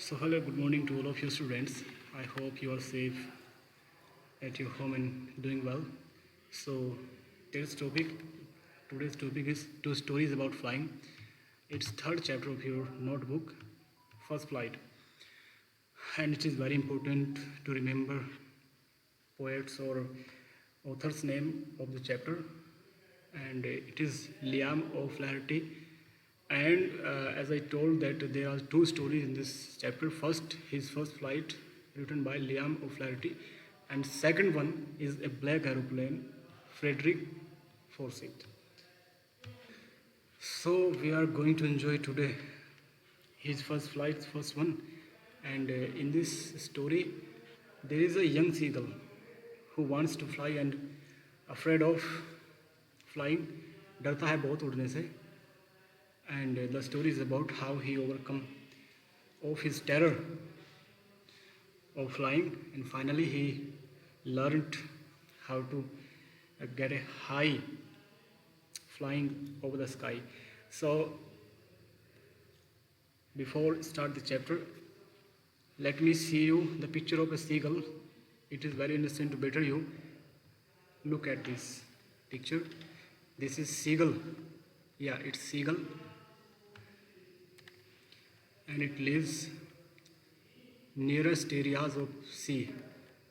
So hello, good morning to all of you students. I hope you are safe at your home and doing well. So today's topic, today's topic is two stories about flying. It's third chapter of your notebook, first flight, and it is very important to remember poets or author's name of the chapter, and it is Liam O'Flaherty. And as I told that there are two stories in this chapter. First, his first flight, written by Liam O'Flaherty, and second one is a black aeroplane, Frederick Forsyth. So we are going to enjoy today his first flight, first one, and in this story, there is a young seagull who wants to fly and afraid of flying, डरता है बहुत उड़ने से, and the story is about how he overcome of his terror of flying, and finally he learned how to get a high flying over the sky. So before start the chapter, let me see you the picture of a seagull. It is very interesting to better you look at this picture. This is seagull. Yeah, it's seagull, and it lives nearest areas of sea.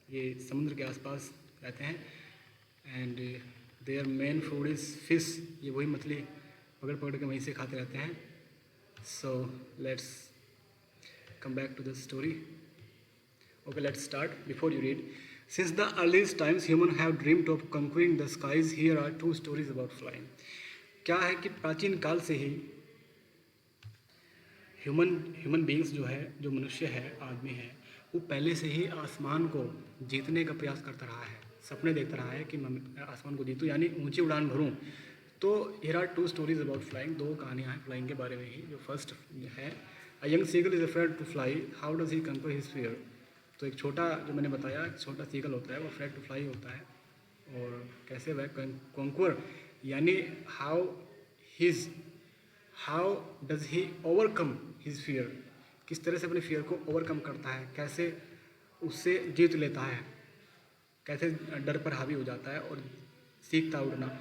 ये समुद्र के आसपास रहते हैं, and their main food is fish. ये वही मछली पकड़ पकड़ के वहीं से खाते रहते हैं. So let's come back to the story. Okay, let's start. Before you read, since the earliest times humans have dreamed of conquering the skies, here are two stories about flying. क्या है कि प्राचीन काल से ही ह्यूमन बींग्स जो मनुष्य है, आदमी है, वो पहले से ही आसमान को जीतने का प्रयास करता रहा है, सपने देखता रहा है कि मैं आसमान को जीतूँ, यानी ऊंची उड़ान भरूँ. तो here are two stories about flying. दो कहानियाँ हैं फ्लाइंग के बारे में ही. जो फर्स्ट है, a young seagull is afraid to fly, how does he conquer his fear. तो एक छोटा, जो मैंने बताया, एक छोटा सीगल होता है, वो अफ्रेड टू फ्लाई होता है, और कैसे वह कॉन्क्वर, यानी how does he overcome his fear, किस तरह से अपने फियर को ओवरकम करता है, कैसे उससे जीत लेता है, कैसे डर पर हावी हो जाता है और सीखता उड़ना.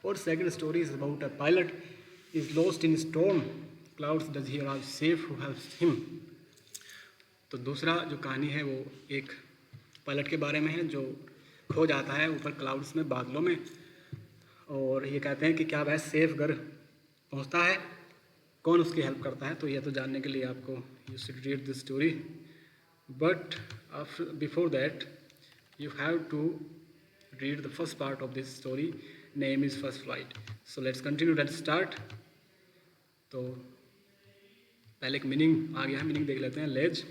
और second story is about a pilot is lost in storm clouds, does he arrive safe, who helps him. तो दूसरा जो कहानी है वो एक पायलट के बारे में है जो खो जाता है ऊपर क्लाउड्स में, बादलों में, और ये कहते हैं कि क्या वह सेफ घर पहुंचता है, कौन उसकी हेल्प करता है. तो यह तो जानने के लिए आपको you should read this story, but before that you have to read the first part of this story. Name is first flight. So let's continue, let's start. तो पहले एक मीनिंग आ गया है, मीनिंग देख लेते हैं. Ledge,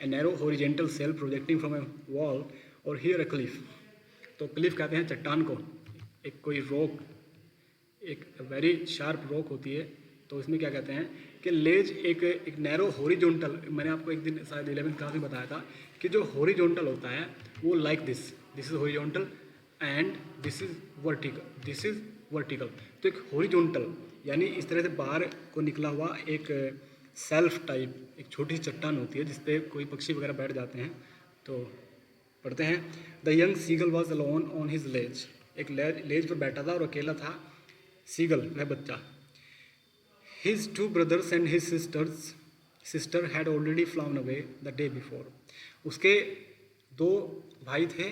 a narrow horizontal shelf projecting from a wall और here a cliff. तो क्लिफ कहते हैं चट्टान को, एक कोई रॉक, एक वेरी शार्प रॉक होती है. तो इसमें क्या कहते हैं कि लेज एक नैरो हॉरिजॉन्टल, मैंने आपको एक दिन शायद 11th क्लास में बताया था कि जो हॉरिजॉन्टल होता है वो like this is horizontal and this is vertical. तो एक हॉरिजॉन्टल यानी इस तरह से बाहर को निकला हुआ एक सेल्फ टाइप, एक छोटी सी चट्टान होती है जिसपे कोई पक्षी वगैरह बैठ जाते हैं. तो पढ़ते हैं. The young seagull was alone on his ledge. एक लेज पर बैठा था और अकेला था सीगल, वह बच्चा. His two brothers and his sister had already flown away the day before. उसके दो भाई थे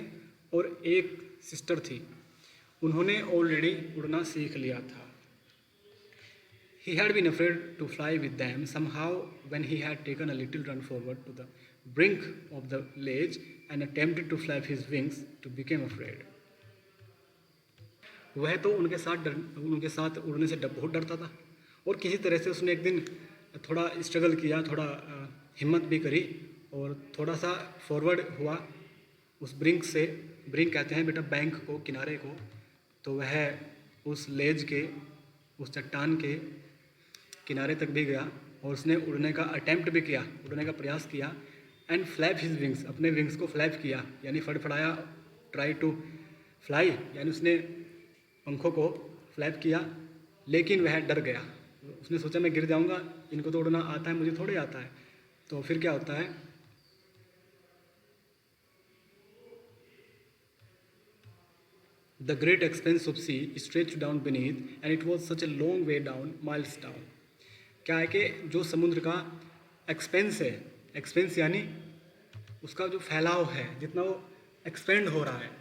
और एक सिस्टर थी, उन्होंने ऑलरेडी उड़ना सीख लिया था. He had been afraid to fly with them. Somehow, when he had taken a little run forward to the brink of the ledge and attempted to flap his wings, to become afraid. वह तो उनके साथ उड़ने से बहुत डरता था, और किसी तरह से उसने एक दिन थोड़ा स्ट्रगल किया, थोड़ा हिम्मत भी करी और थोड़ा सा फॉरवर्ड हुआ उस ब्रिंक से. ब्रिंक कहते हैं बेटा बैंक को, किनारे को. तो वह उस लेज के, उस चट्टान के किनारे तक भी गया और उसने उड़ने का अटेम्प्ट भी किया, उड़ने का प्रयास किया. एंड फ्लैप हिज विंग्स, अपने विंग्स को फ्लैप किया, यानी फड़फड़ाया. ट्राई टू फ्लाई, यानी उसने पंखों को फ्लैप किया, लेकिन वह डर गया. उसने सोचा मैं गिर जाऊंगा, इनको तो उड़ना आता है, मुझे थोड़े आता है. तो फिर क्या होता है, the great expanse of sea stretch down beneath and it was such a long way down, miles down. क्या है कि जो समुद्र का एक्सपेंस है, एक्सपेंस यानी उसका जो फैलाव है, जितना वो एक्सपेंड हो रहा है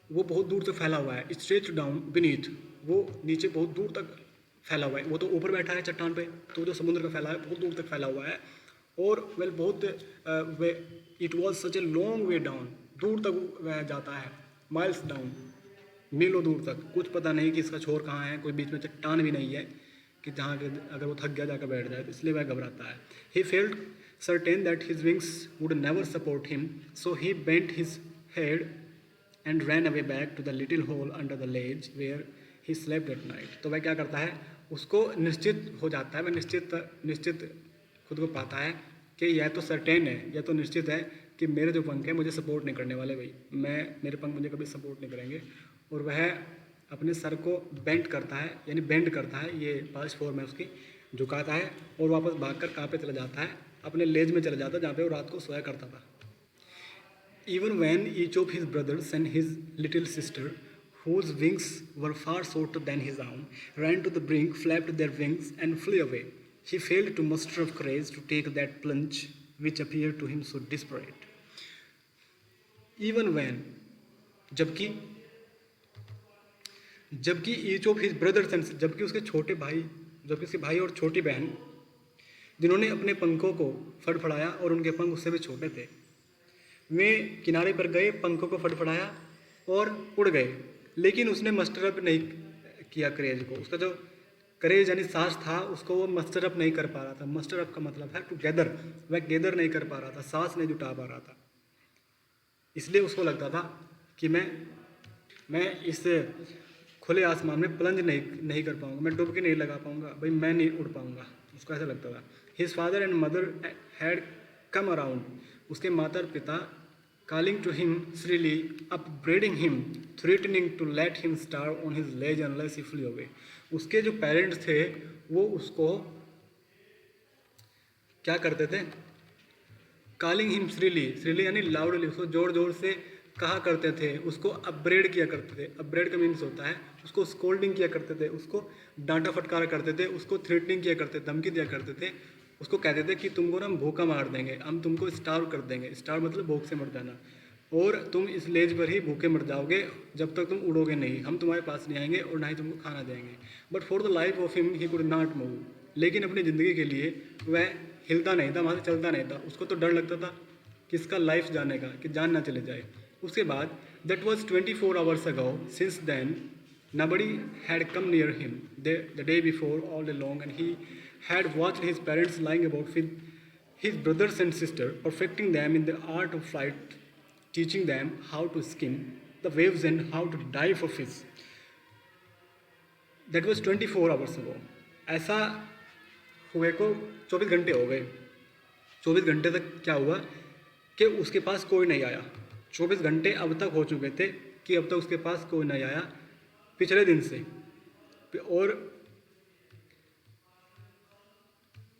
वो बहुत दूर तक फैला हुआ है। स्ट्रेच डाउन beneath, वो नीचे बहुत दूर तक फैला हुआ है। वो तो ऊपर बैठा है चट्टान पे, तो जो समुद्र का फैला है बहुत दूर तक फैला हुआ है। और वेल बहुत way, it was such a long way down, दूर तक वह जाता है, माइल्स डाउन, मीलों दूर तक। कुछ पता नहीं कि इसका छोर कहाँ है, कोई बीच में चट्टान भी नहीं है कि जहाँ के अगर वो थक गया जाकर बैठ जाए, तो इसलिए वह घबराता है। He felt certain that his wings would never support him, so he bent his head and ran away back to the little hole under the ledge where he slept at night. तो वह क्या करता है, उसको निश्चित हो जाता है, वह निश्चित खुद को पाता है कि यह तो सर्टेन है, यह तो निश्चित है कि मेरे जो पंख हैं मुझे सपोर्ट नहीं करने वाले भाई, मेरे पंख मुझे कभी सपोर्ट नहीं करेंगे। और वह अपने सर को बेंड करता है, यानी बेंड करता है, ये पास्ट फॉर्म है उसकी, झुकाता है और वापस भागकर कहाँ पे चला जाता है, अपने लेज में चला जाता है जहाँ पे वो रात को सोया करता था। Even when each of his brothers and his little sister, whose wings were far shorter than his own, ran to the brink, flapped their wings, and flew away, he failed to muster up courage to take that plunge which appeared to him so desperate. Even when, जबकि each of his brothers and, जबकि उसके छोटे भाई, जबकि उसके भाई और छोटी बहन, जिन्होंने अपने पंखों को फड़फड़ाया और उनके पंख उससे भी छोटे थे, वे किनारे पर गए, पंखों को फड़फड़ाया और उड़ गए। लेकिन उसने मस्टर अप नहीं किया करेज को, उसका जो करेज यानी साहस था उसको वो मस्टर अप नहीं कर पा रहा था। मस्टर अप का मतलब है टू गैदर, वह गैदर नहीं कर पा रहा था, साहस नहीं जुटा पा रहा था। इसलिए उसको लगता था कि मैं इस खुले आसमान में प्लंज नहीं कर पाऊंगा, मैं डुबकी नहीं लगा पाऊंगा, भाई मैं नहीं उड़ पाऊंगा, उसको ऐसा लगता था। His father and mother had come around, उसके माता पिता, calling to him shrilly, upbraiding him, threatening to let him starve on his ledge unless he flew away। उसके जो पेरेंट्स थे वो उसको क्या करते थे, calling him shrilly, shrilly यानी लाउडली, उसको जोर जोर से कहा करते थे, उसको अपब्रेड किया करते थे। अपब्रेड का मीन्स होता है उसको स्कोल्डिंग किया करते थे, उसको डांटा फटकारा करते थे, उसको थ्रेटनिंग किया करते, धमकी दिया करते थे, उसको कहते थे कि तुमको ना हम भूखा मार देंगे, हम तुमको स्टार्व कर देंगे। स्टार्व मतलब भूख से मर जाना, और तुम इस लेज पर ही भूखे मर जाओगे जब तक तुम उड़ोगे नहीं, हम तुम्हारे पास नहीं आएंगे और ना ही तुमको खाना देंगे। But for the life of him he could not move, लेकिन अपनी ज़िंदगी के लिए वह हिलता नहीं था, वहाँ से चलता नहीं था। उसको तो डर लगता था कि इसका लाइफ जाने का, कि जान ना चले जाए। उसके बाद that was 24 hours ago, since then nobody had come near him the day before all day long, and he had watched his parents lying about with his brothers and sisters, perfecting them in the art of flight, teaching them how to skim the waves and how to dive for fish. That was 24 hours ago. ऐसा हुए को 24 घंटे हो गए। 24 घंटे तक क्या हुआ कि उसके पास कोई नहीं आया। 24 घंटे अब तक हो चुके थे कि अब तक उसके पास कोई नहीं आया पिछले दिन से, और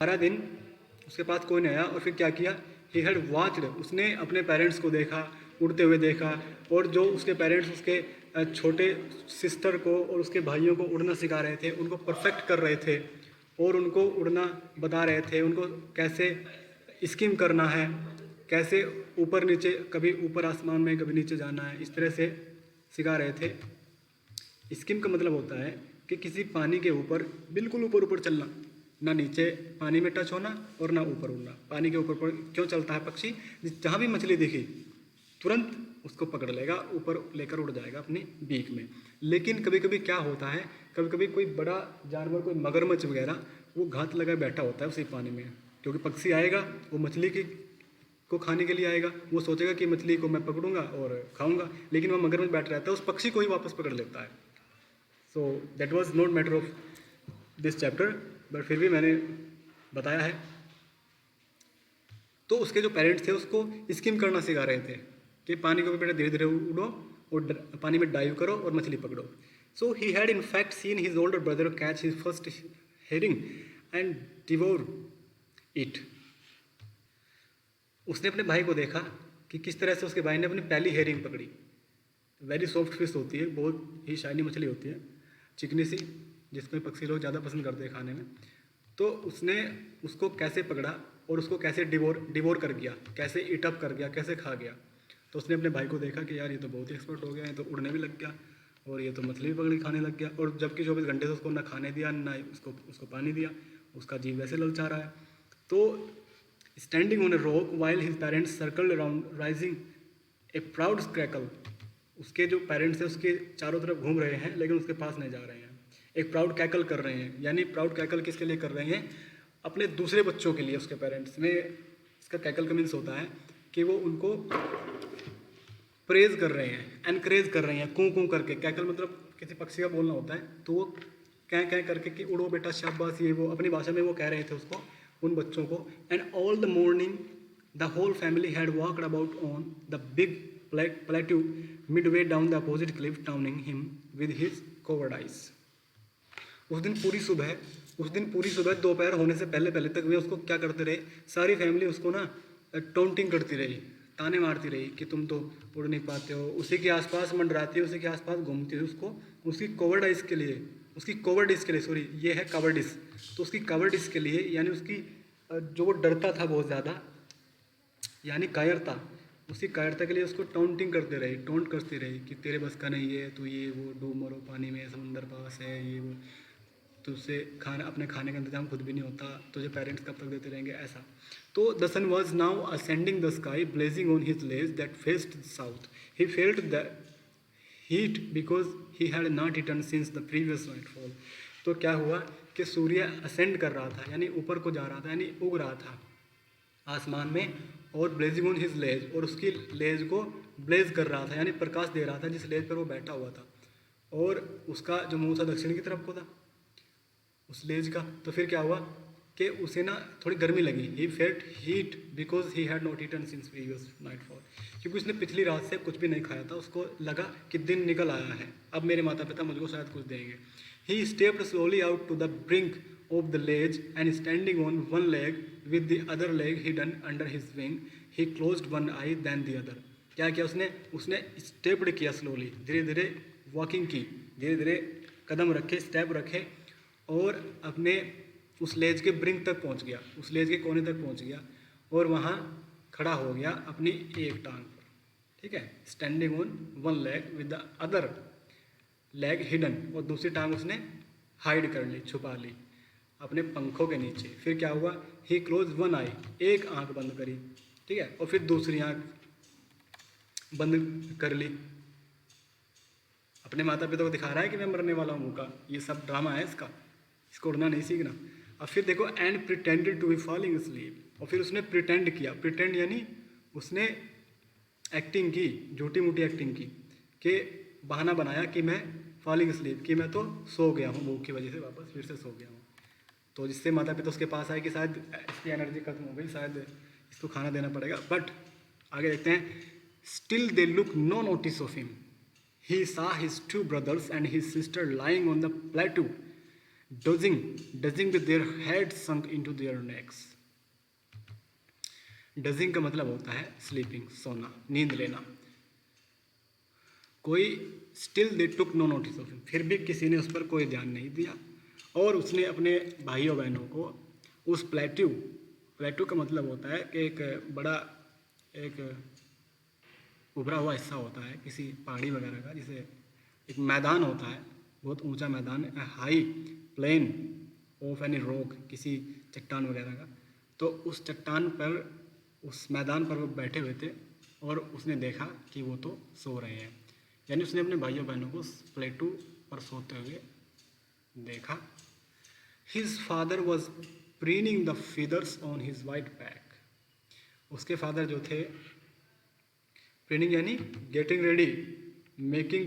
12 दिन उसके पास कोई नहीं आया। और फिर क्या किया, ही हैड वॉच्ड, उसने अपने पेरेंट्स को देखा, उड़ते हुए देखा, और जो उसके पेरेंट्स उसके छोटे सिस्टर को और उसके भाइयों को उड़ना सिखा रहे थे, उनको परफेक्ट कर रहे थे और उनको उड़ना बता रहे थे, उनको कैसे स्किम करना है, कैसे ऊपर नीचे, कभी ऊपर आसमान में कभी नीचे जाना है, इस तरह से सिखा रहे थे। स्किम का मतलब होता है कि किसी पानी के ऊपर बिल्कुल ऊपर चलना, ना नीचे पानी में टच होना और ना ऊपर उड़ना। पानी के ऊपर क्यों चलता है पक्षी, जहाँ भी मछली दिखी तुरंत उसको पकड़ लेगा, ऊपर लेकर उड़ जाएगा अपनी बीक में। लेकिन कभी कभी क्या होता है, कभी कभी कोई बड़ा जानवर, कोई मगरमच्छ वगैरह, वो घात लगा बैठा होता है उसी पानी में, क्योंकि पक्षी आएगा वो मछली को खाने के लिए आएगा, वो सोचेगा कि मछली को मैं पकड़ूंगा और खाऊंगा, लेकिन वो मगरमच्छ बैठ रहता है, उस पक्षी को ही वापस पकड़ लेता है। So that was not matter of this chapter, but फिर भी मैंने बताया है। तो उसके जो पेरेंट्स थे उसको स्किम करना सिखा रहे थे कि पानी के ऊपर धीरे धीरे उड़ो और पानी में डाइव करो और मछली पकड़ो। So he had in fact seen his older brother catch his first herring and devour it. उसने अपने भाई को देखा कि किस तरह से उसके भाई ने अपनी पहली हेरिंग पकड़ी। वेरी सॉफ्ट फिश होती है, बहुत ही शाइनी मछली होती है, चिकनी सी, जिसको पक्षी लोग ज़्यादा पसंद करते हैं खाने में। तो उसने उसको कैसे पकड़ा और उसको कैसे डिवोर कर गया, कैसे ईटअप कर गया, कैसे खा गया। तो उसने अपने भाई को देखा कि यार ये तो बहुत ही एक्सपर्ट हो गया है, तो उड़ने भी लग गया और ये तो मछली भी पकड़ी खाने लग गया। और जबकि 24 घंटे से उसको ना खाने दिया ना उसको पानी दिया, उसका जीव वैसे ललचा रहा है। तो standing on a rock while his parents circled around rising A proud crackle, उसके जो पेरेंट्स हैं उसके चारों तरफ घूम रहे हैं लेकिन उसके पास नहीं जा रहे हैं, एक प्राउड कैकल कर रहे हैं। यानी प्राउड कैकल किसके लिए कर रहे हैं? अपने दूसरे बच्चों के लिए। उसके पेरेंट्स में इसका कैकल का मीन्स होता है कि वो उनको प्रेज कर रहे हैं, एनकरेज कर रहे हैं, कूं कूं करके। कैकल मतलब किसी पक्षी का बोलना होता है, तो वो कह कह करके कि उड़ो बेटा शाबाश, ये वो अपनी भाषा में वो कह रहे थे उसको, उन बच्चों को। And all the morning the whole family had walked about on the big plateau midway down the opposite cliff taunting him with his cowardice. उस दिन पूरी सुबह दोपहर होने से पहले पहले तक वे उसको क्या करते रहे, सारी फैमिली उसको ना टोंटिंग करती रही, ताने मारती रही कि तुम तो उड़ नहीं पाते हो। उसी के आसपास मंडराती है, उसी के आसपास घूमती है, उसको उसकी कवर्डाइज के लिए, सॉरी ये है कवर्डिस, तो उसकी कवर्डिस के लिए, यानी उसकी जो वो डरता था बहुत ज़्यादा, यानी कायरता, उसी कायरता के लिए उसको टोंट करती रही कि तेरे बस का नहीं है, तू ये वो डूब मरो पानी में, समंदर पास है, ये वो, तुझसे अपने खाने का इंतजाम खुद भी नहीं होता, तुझे पेरेंट्स कब तक देते रहेंगे, ऐसा। तो the sun was now ascending the sky blazing on his ledge that faced south. He felt the heat because he had not eaten since the previous nightfall. तो क्या हुआ कि सूर्य असेंड कर रहा था, यानी ऊपर को जा रहा था, यानी उग रहा था आसमान में, और ब्लेजिंग ऑन हिज लेज, और उसकी लेज को ब्लेज कर रहा था, यानी प्रकाश दे रहा था जिस लेज पर वो बैठा हुआ था, और उसका जो मुंह था दक्षिण की तरफ को था उस लेज का। तो फिर क्या हुआ कि उसे ना थोड़ी गर्मी लगी। He felt heat because he had not eaten since previous nightfall, क्योंकि उसने पिछली रात से कुछ भी नहीं खाया था। उसको लगा कि दिन निकल आया है, अब मेरे माता पिता मुझको शायद कुछ देंगे। He stepped slowly out to the brink of the ledge and standing on one leg with the other leg hidden under his wing he closed one eye then the other. क्या किया उसने स्टेप्ड किया slowly, धीरे धीरे walking की, धीरे धीरे कदम रखे, स्टेप रखे, और अपने उस लेज के ब्रिंक तक पहुंच गया, उस लेज के कोने तक पहुंच गया, और वहाँ खड़ा हो गया अपनी एक टांग पर, ठीक है, standing on one leg with the other leg hidden, और दूसरी टांग उसने हाइड कर ली, छुपा ली अपने पंखों के नीचे। फिर क्या हुआ, ही क्लोज वन आई, एक आंख बंद करी, ठीक है, और फिर दूसरी आंख बंद कर ली। अपने माता पिता को दिखा रहा है कि मैं मरने वाला हूँ का, ये सब ड्रामा है इसको उड़ना नहीं सीखना। अब फिर देखो, and pretended to be falling sleep, और फिर उसने प्रिटेंड किया, प्रिटेंड यानी उसने एक्टिंग की, झूठी मूठी एक्टिंग की, कि बहाना बनाया कि मैं फॉलिंग स्लीप, कि मैं तो सो गया हूँ भूख की वजह से, वापस फिर से सो गया हूँ। तो जिससे माता पिता उसके पास आए कि शायद इसकी एनर्जी खत्म हो गई, शायद इसको खाना देना पड़ेगा। बट आगे देखते हैं, still they look no notice of him. He saw his two brothers and his sister lying on the plateau, dozing with their heads sunk into their necks. Dozing का मतलब होता है sleeping, सोना, नींद लेना। कोई still they took no notice of him, फिर भी किसी ने उस पर कोई ध्यान नहीं दिया, और उसने अपने भाइयों बहनों को उस प्लेटू का मतलब होता है कि एक बड़ा, एक उभरा हुआ हिस्सा होता है किसी पहाड़ी वगैरह का, जिसे एक मैदान होता है, बहुत ऊंचा मैदान, high plain of any rock, किसी चट्टान वगैरह का। तो उस चट्टान पर, उस मैदान पर वो बैठे हुए थे, और उसने देखा कि वो तो सो रहे हैं, यानी उसने अपने भाइयों बहनों को उस प्लेटू पर सोते हुए देखा। His father was preening the feathers on his white back. उसके फादर जो थे, प्रीनिंग यानी गेटिंग रेडी, मेकिंग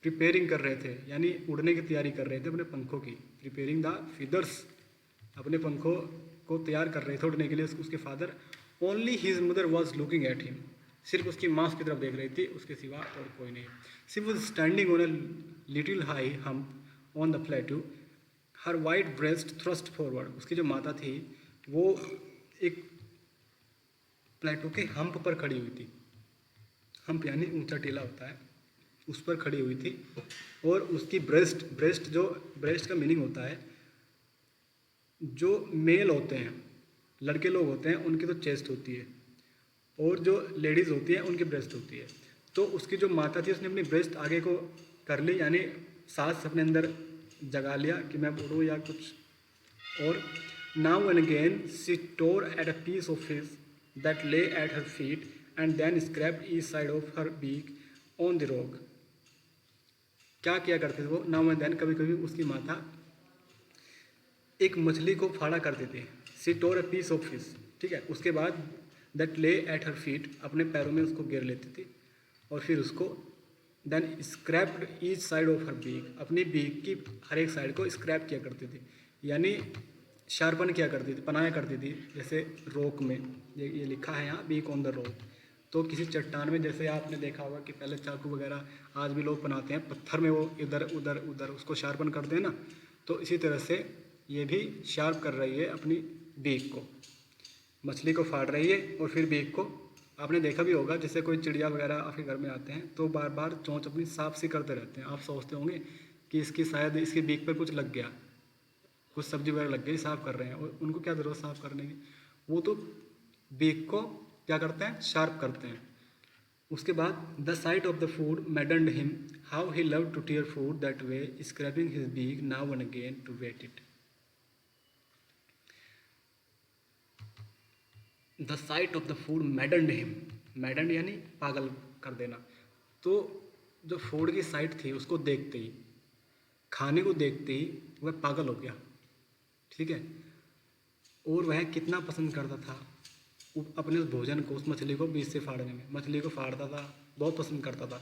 प्रिपेयरिंग कर रहे थे, यानी उड़ने की तैयारी कर रहे थे अपने पंखों की। प्रिपेयरिंग द फीदर्स, अपने पंखों को तैयार कर रहे थे उड़ने के लिए उसके father. Only his mother was looking at him, सिर्फ उसकी माँ की तरफ देख रही थी, उसके सिवा और कोई नहीं। She was standing on a little high hump on the प्लेटू, her white breast thrust forward. उसकी जो माता थी वो एक प्लेटो के हम्प पर खड़ी हुई थी। हम्प यानी ऊंचा टीला होता है, उस पर खड़ी हुई थी। और उसकी ब्रेस्ट का मीनिंग होता है, जो मेल होते हैं, लड़के लोग होते हैं, उनकी तो चेस्ट होती है, और जो लेडीज़ होती है उनकी ब्रेस्ट होती है। तो उसकी जो माता थी उसने अपनी ब्रेस्ट आगे को कर ली, यानी सांस अपने अंदर जगा लिया कि मैं उड़ूँ या कुछ और। Now and again she tore at a piece of fish that lay at her feet and then scraped each side of her beak on the rock. क्या किया करते थे वो? नाउ एंड देन, कभी कभी उसकी माता एक मछली को फाड़ा करती थी। She tore a piece of fish, ठीक है। उसके बाद that lay at her feet, अपने पैरों में उसको घेर लेती थी, और फिर उसको then scraped each side of her beak, अपनी बीक की हर एक साइड को स्क्रैप किया करती थी, यानी शार्पन किया करती थी, बनाया करती थी। जैसे रॉक में ये लिखा है यहाँ, बीक ऑन द रॉक। तो किसी चट्टान में, जैसे आपने देखा होगा कि पहले चाकू वगैरह आज भी लोग बनाते हैं पत्थर में, वो इधर उधर उधर उसको शार्पन करते हैं ना, तो इसी तरह से ये भी शार्प कर रही है अपनी बीक को, मछली को फाड़ रही है। और फिर बीक को, आपने देखा भी होगा, जैसे कोई चिड़िया वगैरह आपके घर में आते हैं तो बार बार चोंच अपनी साफ सी करते रहते हैं। आप सोचते होंगे कि इसकी शायद इसकी बीक पर कुछ लग गया, कुछ सब्जी वगैरह लग गई, साफ़ कर रहे हैं। और उनको क्या ज़रूरत साफ़ करने की, वो तो बीक को क्या करते हैं, शार्प करते हैं। उसके बाद the sight of the food maddened him, how he love to tear food that way, scraping his beak now and again to whet it. The sight of the food maddened him, maddened यानी पागल कर देना। तो जो food की site थी उसको देखते ही, खाने को देखते ही वह पागल हो गया, ठीक है। और वह कितना पसंद करता था अपने उस भोजन को, उस मछली को बीच से फाड़ने में, मछली को फाड़ता था, बहुत पसंद करता था।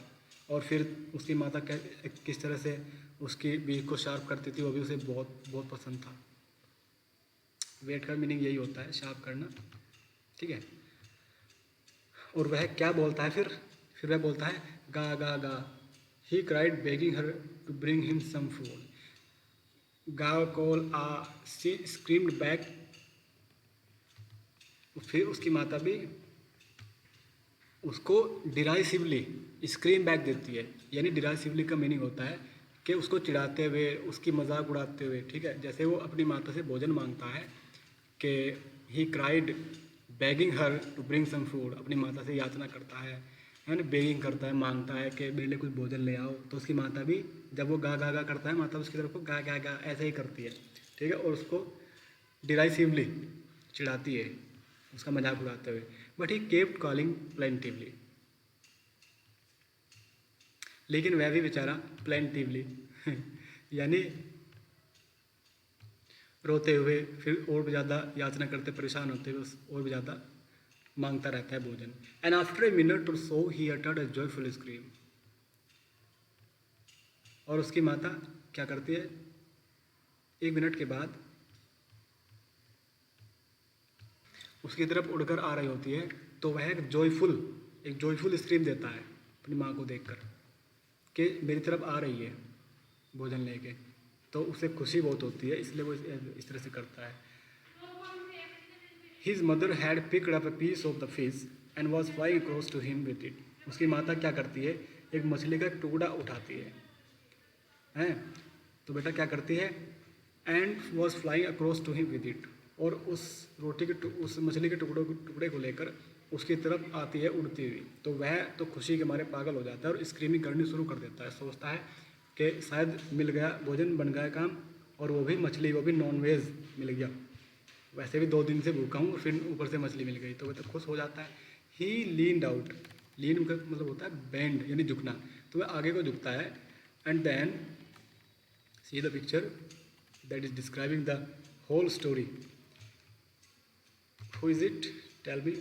और फिर उसकी माता किस तरह से उसकी बीच को शार्प करती थी, वो भी उसे बहुत बहुत पसंद था। वेट का मीनिंग यही होता है, शार्प करना, ठीक है। और वह क्या बोलता है फिर वह बोलता है गा गा गा, he cried begging her to bring him some food. गा कॉल आ, शी स्क्रीम्ड बैक। फिर उसकी माता भी उसको डिराइसिवली स्क्रीम बैक देती है, यानी डिराइसिवली का मीनिंग होता है कि उसको चिढ़ाते हुए, उसकी मजाक उड़ाते हुए, ठीक है। जैसे वो अपनी माता से भोजन मांगता है कि he cried begging her to bring some food, अपनी माता से याचना करता है ना, बेगिंग करता है, मांगता है कि मेरे लिए कुछ भोजन ले आओ। तो उसकी माता भी जब वो गा गा गा करता है, माता उसकी तरफ को गा गा गा ऐसे ही करती है, ठीक है। और उसको डिराइसिवली चिढ़ाती है, उसका मजाक उड़ाते हुए। But he kept calling plaintively, लेकिन वह भी बेचारा प्लेंटिवली यानी रोते हुए, फिर और भी ज़्यादा याचना करते, परेशान होते हुए और भी ज़्यादा मांगता रहता है भोजन। And after a minute or so he uttered a joyful scream. और उसकी माता क्या करती है, 1 मिनट के बाद उसकी तरफ उड़कर आ रही होती है, तो वह एक जॉयफुल स्क्रीम देता है अपनी माँ को देखकर कि मेरी तरफ आ रही है भोजन लेके। तो उसे खुशी बहुत होती है, इसलिए वो इस तरह से करता है। His mother had picked up a piece of the fish and was flying across to him with it. उसकी माता क्या करती है, एक मछली का टुकड़ा उठाती है, हैं। तो बेटा क्या करती है, and was flying across to him with it, और उस उस मछली के टुकड़े को लेकर उसकी तरफ आती है उड़ती हुई। तो वह तो खुशी के मारे पागल हो जाता है और स्क्रीमिंग करनी शुरू कर देता है। सोचता है कि शायद मिल गया, भोजन बन गया काम, और वो भी मछली, वो भी नॉन वेज मिल गया। वैसे भी 2 दिन से भूखा हूँ, फिर ऊपर से मछली मिल गई, तो वह तो खुश हो जाता है। ही लीन्ड आउट, लीन का मतलब होता है बेंड यानी झुकना, तो वह आगे को झुकता है। And then see the picture that is describing the whole story. Who is it? Tell me.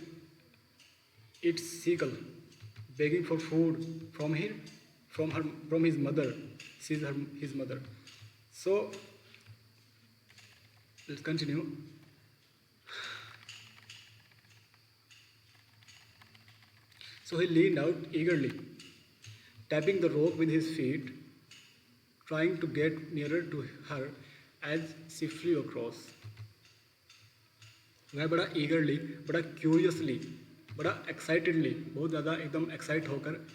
It's Seagull, begging for food from his mother. She's his mother. So let's continue. So he leaned out eagerly, tapping the rock with his feet, trying to get nearer to her as she flew across. वह बड़ा ईगरली, बड़ा curiously बड़ा excitedly, बहुत ज़्यादा एकदम excite होकर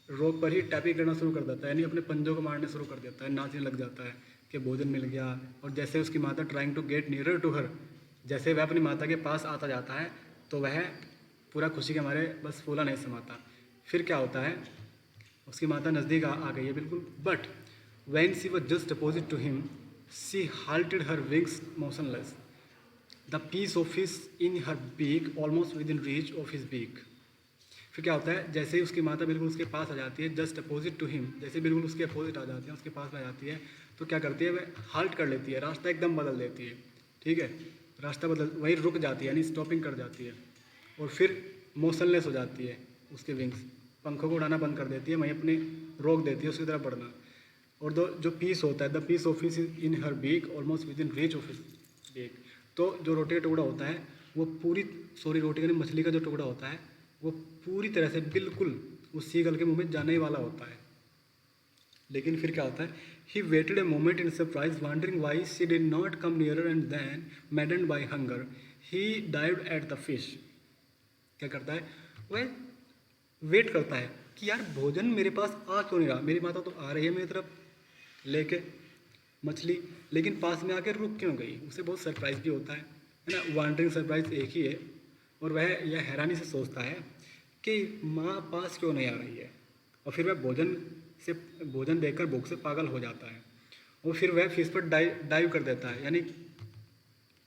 rock पर ही tapping करना शुरू कर देता है, यानी अपने पंजों को मारने शुरू कर देता है, नाचने लग जाता है कि भोजन मिल गया। और जैसे उसकी माता trying to get nearer to her, जैसे वह अपनी माता के पास आता जाता है तो वह पूरा खुशी के मारे बस फूला नहीं समाता। फिर क्या होता है, उसकी माता नज़दीक आ गई है बिल्कुल, but when she was just opposite to him she halted her wings motionless, the piece of fish in her beak almost within reach of his beak। फिर क्या होता है, जैसे ही उसकी माता बिल्कुल उसके पास आ जाती है, जस्ट अपोजिट टू हिम, जैसे बिल्कुल उसके अपोजिट आ जाती है, उसके पास आ जाती है, तो क्या करती है, वह हाल्ट कर लेती है, रास्ता एकदम बदल देती है। ठीक है, रास्ता बदल, वहीं रुक जाती है, यानी स्टॉपिंग कर जाती है, और फिर मोशनलेस हो जाती है। उसके विंग्स, पंखों को उड़ाना बंद कर देती है, वहीं अपने रोक देती है उसकी तरफ बढ़ना। और जो पीस होता है, the piece of fish in her beak almost within reach of his beak, तो जो रोटी का टुकड़ा होता है वो पूरी, सॉरी रोटी का मछली का जो टुकड़ा होता है वो पूरी तरह से बिल्कुल उस सीगल के मुंह में जाने ही वाला होता है। लेकिन फिर क्या होता है, he waited a moment in surprise wondering why she did not come nearer and then maddened by hunger he dived at the fish. क्या करता है, वह वेट करता है कि यार भोजन मेरे पास आ क्यों नहीं रहा, मेरी माता तो आ रही है मेरी तरफ लेके मछली, लेकिन पास में आकर रुक क्यों गई। उसे बहुत सरप्राइज भी होता है ना, वॉन्डरिंग सरप्राइज एक ही है, और वह यह हैरानी से सोचता है कि माँ पास क्यों नहीं आ रही है। और फिर वह भोजन देखकर भूख से पागल हो जाता है, और फिर वह फिश पर डाइव कर देता है, यानी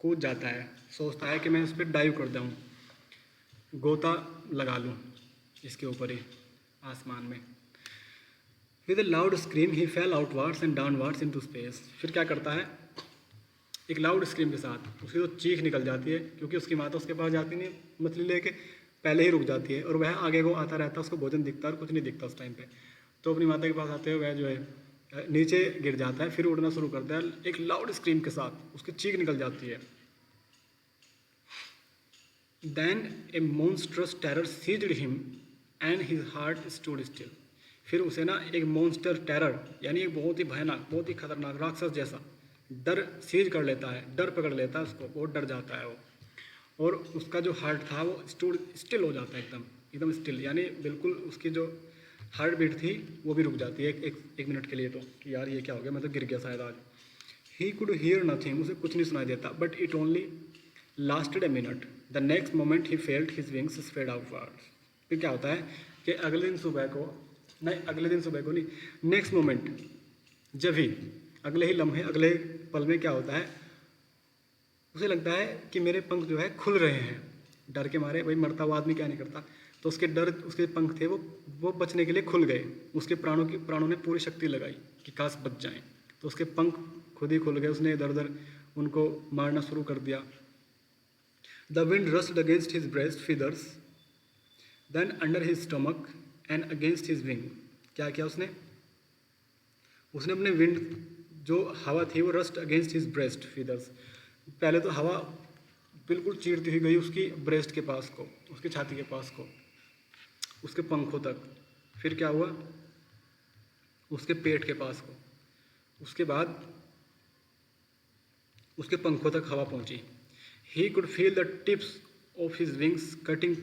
कूद जाता है, सोचता है कि मैं उस पर डाइव कर दूँ, गोता लगा लूँ इसके ऊपर ही आसमान में। With a loud scream he fail outwards and downwards into space. फिर क्या करता है, एक लाउड स्क्रीम के साथ उसकी तो चीख निकल जाती है, क्योंकि उसकी माता उसके पास जाती नहीं मछली लेके, पहले ही रुक जाती है, और वह आगे को आता रहता है, उसको भोजन दिखता है और कुछ नहीं दिखता उस टाइम पे। तो अपनी माता के पास आते हुए वह जो है नीचे गिर जाता है, फिर उड़ना शुरू करता है, एक लाउड स्क्रीम के साथ उसकी चीख निकल जाती है। Then a monstrous terror seized him and his heart stood still. फिर उसे ना एक मॉन्स्टर टेरर, यानी एक बहुत ही भयानक, बहुत ही खतरनाक राक्षस जैसा डर सीज कर लेता है, डर पकड़ लेता है उसको, बहुत डर जाता है वो, और उसका जो हार्ट था वो स्टूड स्टिल हो जाता है, एकदम स्टिल, यानी बिल्कुल उसकी जो हार्ट बीट थी वो भी रुक जाती है एक मिनट के लिए, तो कि यार ये क्या हो गया, मैं तो गिर गया शायद आज। ही कुड हियर नथिंग, उसे कुछ नहीं सुनाई देता, but it only lasted a minute, the next moment he felt his wings spread outwards. फिर क्या होता है कि अगले दिन सुबह को नहीं, नेक्स्ट मोमेंट, जब ही अगले ही लम्हे, अगले पल में क्या होता है, उसे लगता है कि मेरे पंख जो है खुल रहे हैं, डर के मारे, भाई मरता हुआ आदमी क्या नहीं करता, तो उसके पंख थे वो बचने के लिए खुल गए, उसके प्राणों ने पूरी शक्ति लगाई कि काश बच जाएं, तो उसके पंख खुद ही खुल गए, उसने इधर उधर उनको मारना शुरू कर दिया। The wind rushed against his breast feathers then under his stomach and against his wing. क्या किया उसने अपने विंड, जो हवा थी वो rushed against his breast feathers, पहले तो हवा बिल्कुल चीरती हुई गई उसकी ब्रेस्ट के पास को, उसकी छाती के पास को, उसके पंखों तक। फिर क्या हुआ, उसके पेट के पास को, उसके बाद उसके पंखों तक हवा पहुंची। He could feel the tips of his wings cutting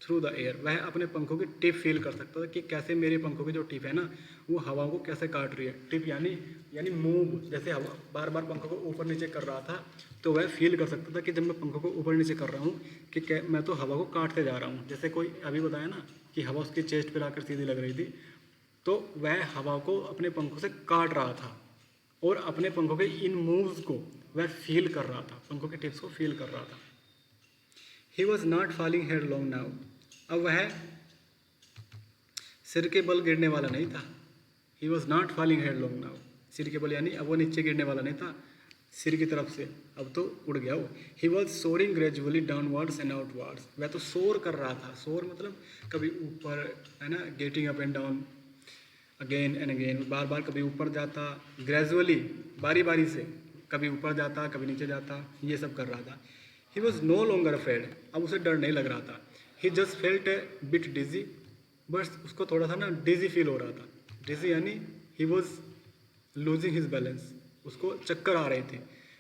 through the air. वह अपने पंखों की टिप फील कर सकता था कि कैसे मेरे पंखों की जो टिप है ना वो हवा को कैसे काट रही है। टिप यानी मूव, जैसे हवा बार बार पंखों को ऊपर नीचे कर रहा था, तो वह फील कर सकता था कि जब मैं पंखों को ऊपर नीचे कर रहा हूँ कि मैं तो हवा को काटते जा रहा हूँ। जैसे कोई अभी बताया ना कि हवा उसकी चेस्ट पर आकर सीधी लग रही थी, तो वह हवा को अपने पंखों से काट रहा था और अपने पंखों के इन मूव्स को वह फील कर रहा था, पंखों के टिप्स को फील कर रहा था। He was not falling headlong now. अब वह सिर के बल गिरने वाला नहीं था। He was not falling headlong now, सिर के बल यानी अब वो नीचे गिरने वाला नहीं था सिर की तरफ से, अब तो उड़ गया वो। He was soaring gradually downwards and outwards. वह तो सोर कर रहा था, सोर मतलब कभी ऊपर, है ना, getting up and down again and again, बार बार कभी ऊपर जाता, ग्रेजुअली बारी बारी से कभी ऊपर जाता कभी नीचे जाता, ये सब कर रहा था। He was no longer afraid, अब उसे डर नहीं लग रहा था। He just felt a bit dizzy, बस उसको थोड़ा सा ना डिजी फील हो रहा था। डिजी यानी he was losing his balance, उसको चक्कर आ रहे थे।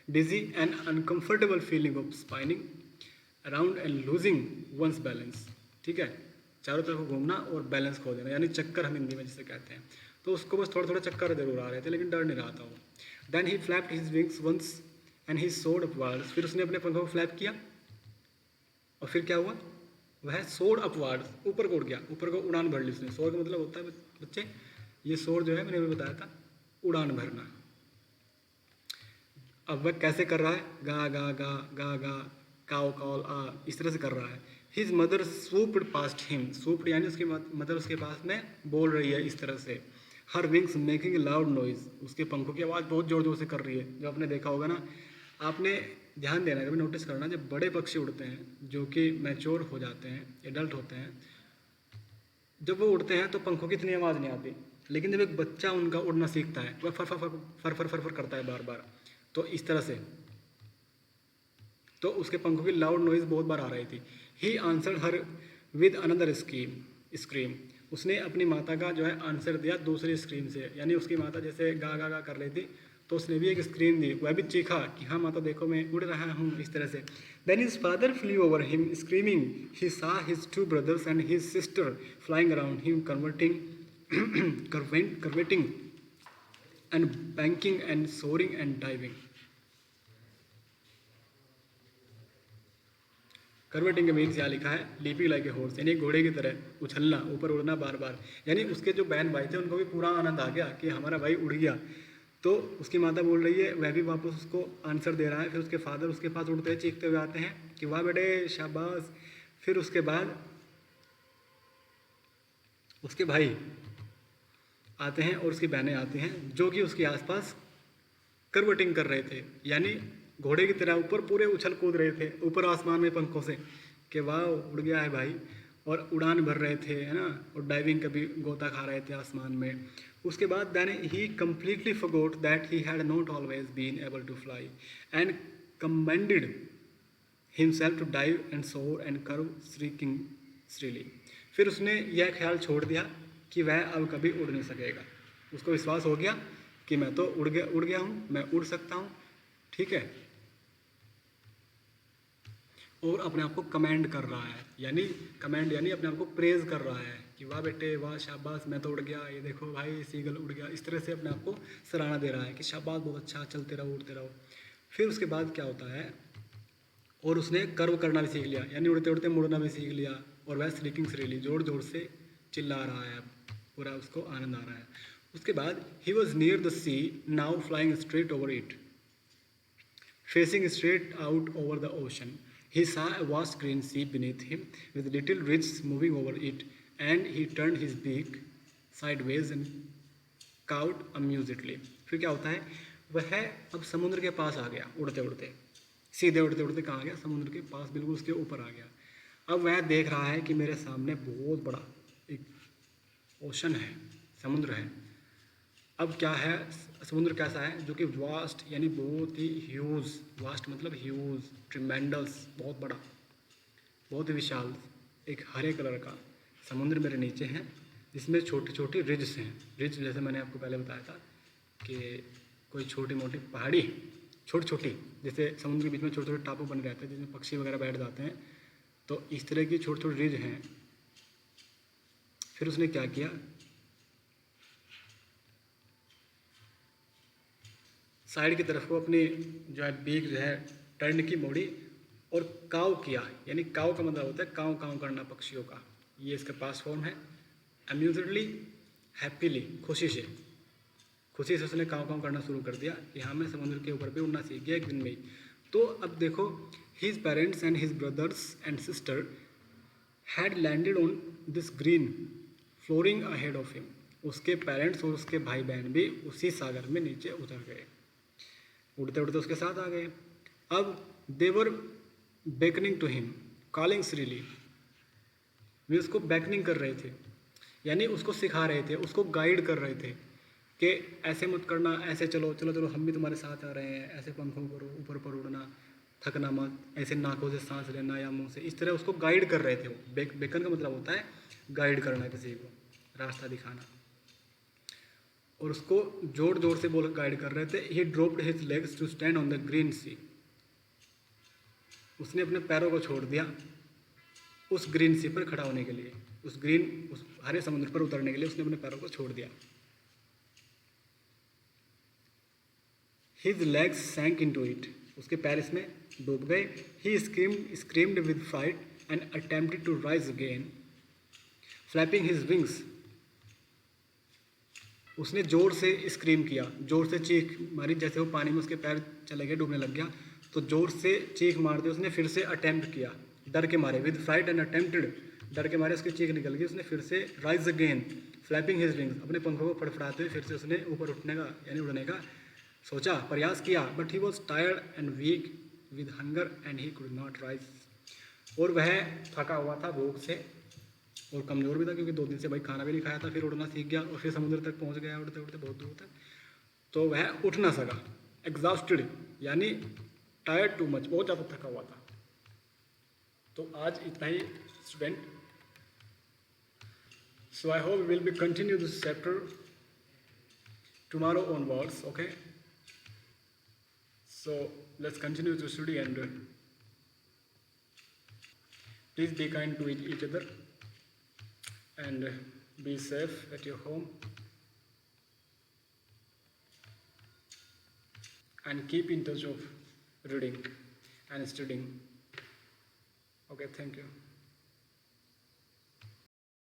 Dizzy and uncomfortable feeling of spinning around and losing one's balance. ठीक है, चारों तरफ घूमना और बैलेंस खो देना, यानी चक्कर हम हिंदी में जिसे कहते हैं। तो उसको बस थोड़ा थोड़ा चक्कर जरूर आ रहे थे, लेकिन डर नहीं रहा था वो। Then he flapped his wings once and he soared upwards, फिर उसने अपने पंखों को फ्लैप किया और फिर क्या हुआ, वह सोड अपवर्ड्स, ऊपर को उड़ गया, ऊपर को उड़ान भर ली उसने। सोर का मतलब होता है बच्चे, ये सोर जो है मैंने भी बताया था, उड़ान भरना। अब वह कैसे कर रहा है, गा गा गा गा गा, काओ कॉल आ, इस तरह से कर रहा है। हिज मदर सूप्ड पास्ट हिम, सूप्ड यानी उसकी मदर उसके पास में बोल रही है इस तरह से। हर विंग्स मेकिंग लाउड नॉइज, उसके पंखों की आवाज़ बहुत ज़ोर ज़ोर से कर रही है। जो आपने देखा होगा ना, आपने ध्यान देना, कभी नोटिस करना, जब बड़े पक्षी उड़ते हैं जो कि मैच्योर हो जाते हैं, एडल्ट होते हैं, जब वो उड़ते हैं तो पंखों की इतनी आवाज़ नहीं आती। लेकिन जब एक बच्चा उनका उड़ना सीखता है, वह फर फर फर फर फर फर फर करता है बार बार, तो इस तरह से, तो उसके पंखों की लाउड नॉइज़ बहुत बार आ रही थी। He answered her with another scream, उसने अपनी माता का जो है आंसर दिया दूसरी स्क्रीम से, यानी उसकी माता जैसे गा गा गा कर रही थी तो उसने भी एक स्क्रीन दी, वह भी चीखा कि हाँ माता देखो मैं उड़ रहा हूँ, इस तरह से। Then his father flew over him screaming, he saw his two brothers and his sister flying around him curveting and banking and soaring and diving। Curveting के मीन्स यहाँ लिखा है लीपिंग लाइक ए हॉर्स, यानी घोड़े की तरह उछलना, ऊपर उड़ना बार बार। यानी उसके जो बहन भाई थे उनको भी पूरा आनंद आ गया कि हमारा भाई उड़ गया। तो उसकी माता बोल रही है, वह भी वापस उसको आंसर दे रहा है। फिर उसके फादर उसके पास उड़ते हुए चीखते हुए आते हैं कि वाह बेटे शाबाश। फिर उसके बाद उसके भाई आते हैं और उसकी बहनें आती हैं जो कि उसके आसपास करवटिंग कर रहे थे, यानी घोड़े की तरह ऊपर पूरे उछल कूद रहे थे ऊपर आसमान में पंखों से कि वाह उड़ गया है भाई, और उड़ान भर रहे थे, है ना, और डाइविंग का भी गोता खा रहे थे आसमान में। उसके बाद then he completely forgot that he had not always been able to fly and commended himself to dive and soar and curve shrieking shrilly. फिर उसने यह ख्याल छोड़ दिया कि वह अब कभी उड़ नहीं सकेगा। उसको विश्वास हो गया कि मैं तो उड़ गया हूँ, मैं उड़ सकता हूँ, ठीक है। और अपने आप को कमेंड कर रहा है, यानी कमेंड यानी अपने आप को प्रेज कर रहा है कि वाह बेटे वाह शाबाश मैं तो उड़ गया, ये देखो भाई सीगल उड़ गया। इस तरह से अपने आप को सराहना दे रहा है कि शाबाश बहुत अच्छा, चलते रहो उड़ते रहो। फिर उसके बाद क्या होता है, और उसने कर्व करना भी सीख लिया, यानी उड़ते उड़ते मुड़ना भी सीख लिया। और वह स्लीकिंग श्रीली जोर जोर से चिल्ला रहा है, पूरा उसको आनंद आ रहा है। उसके बाद he was near the sea now flying straight over it facing straight out over the ocean. He saw a vast green sea beneath him with little ridges moving over it, and he turned his beak sideways and cawed amusedly. फिर क्या होता है, वह अब समुद्र के पास आ गया उड़ते उड़ते, सीधे उड़ते उड़ते कहाँ आ गया, समुद्र के पास, बिल्कुल उसके ऊपर आ गया। अब वह देख रहा है कि मेरे सामने बहुत बड़ा एक ओशन है, समुद्र है। अब क्या है, समुद्र कैसा है, जो कि वास्ट यानी बहुत ही ह्यूज, वास्ट मतलब ह्यूज, ट्रिमेंडस, बहुत बड़ा, बहुत ही विशाल, एक हरे कलर का समुद्र मेरे नीचे है, जिसमें छोटी छोटी रिज हैं। रिज जैसे मैंने आपको पहले बताया था कि कोई छोटी मोटी पहाड़ी, छोटी छोटी, जैसे समुद्र के बीच में छोटे छोटे टापू बने रहते हैं जिसमें पक्षी वगैरह बैठ जाते हैं, तो इस तरह की छोटी छोटी रिज हैं। फिर उसने क्या किया, साइड की तरफ को अपनी जो है बीक जो है टर्न की मोड़ी और काव किया, यानी काव का मतलब होता है काव काव करना पक्षियों का, ये इसका पास फॉर्म है। अम्यूजडली, हैप्पीली, खुशी से उसने काव काव करना शुरू कर दिया कि हाँ मैं समुद्र के ऊपर भी उड़ना सीख गया एक दिन में ही। तो अब देखो, his parents and his brothers and sister had landed on this green flooring ahead of him. उसके पेरेंट्स और उसके भाई बहन भी उसी सागर में नीचे उतर गए, उड़ते उड़ते उसके साथ आ गए। अब देवर बेकनिंग टू हिम कॉलिंग श्रीली, वे उसको बैकनिंग कर रहे थे, यानी उसको सिखा रहे थे, उसको गाइड कर रहे थे कि ऐसे मत करना, ऐसे चलो चलो चलो हम भी तुम्हारे साथ आ रहे हैं, ऐसे पंखों करो, ऊपर ऊपर उड़ना, थकना मत, ऐसे नाकों से सांस लेना या मुंह से, इस तरह उसको गाइड कर रहे थे वो। बेकन का मतलब होता है गाइड करना, किसी को रास्ता दिखाना, और उसको जोर जोर से बोल गाइड कर रहे थे। He dropped his legs to stand on the green sea, उसने अपने पैरों को छोड़ दिया उस ग्रीन सी पर खड़ा होने के लिए, उस हरे समुद्र पर उतरने के लिए उसने अपने पैरों को छोड़ दिया। His legs sank into it, उसके पैर इसमें डूब गए। He screamed with fright and attempted to rise again, flapping his wings, उसने जोर से स्क्रीम किया, जोर से चीख मारी, जैसे वो पानी में उसके पैर चले गए, डूबने लग गया, तो जोर से चीख मारते उसने फिर से अटेम्प्ट किया, डर के मारे, विद फ्राइट एंड अटेम्प्टेड, डर के मारे उसकी चीख निकल गई, उसने फिर से rise again, flapping his wings, अपने पंखों को फड़फड़ाते हुए फिर से उसने ऊपर उठने का यानी उड़ने का सोचा, प्रयास किया। But he was tired and weak with hunger and he could not rise, और वह थका हुआ था भूख से और कमज़ोर भी था, क्योंकि 2 दिन से भाई खाना भी नहीं खाया था, फिर उड़ना सीख गया और फिर समुद्र तक पहुंच गया उड़ते उड़ते बहुत दूर तक, तो वह उठ ना सका। एग्जॉस्टेड यानी टायर्ड टू मच, बहुत ज़्यादा थका हुआ था। तो आज इतना ही student. So I hope will be continue this chapter tomorrow onwards, okay. So let's continue to study and please be kind to each other and be safe at your home and keep in touch of reading and studying. Okay, thank you.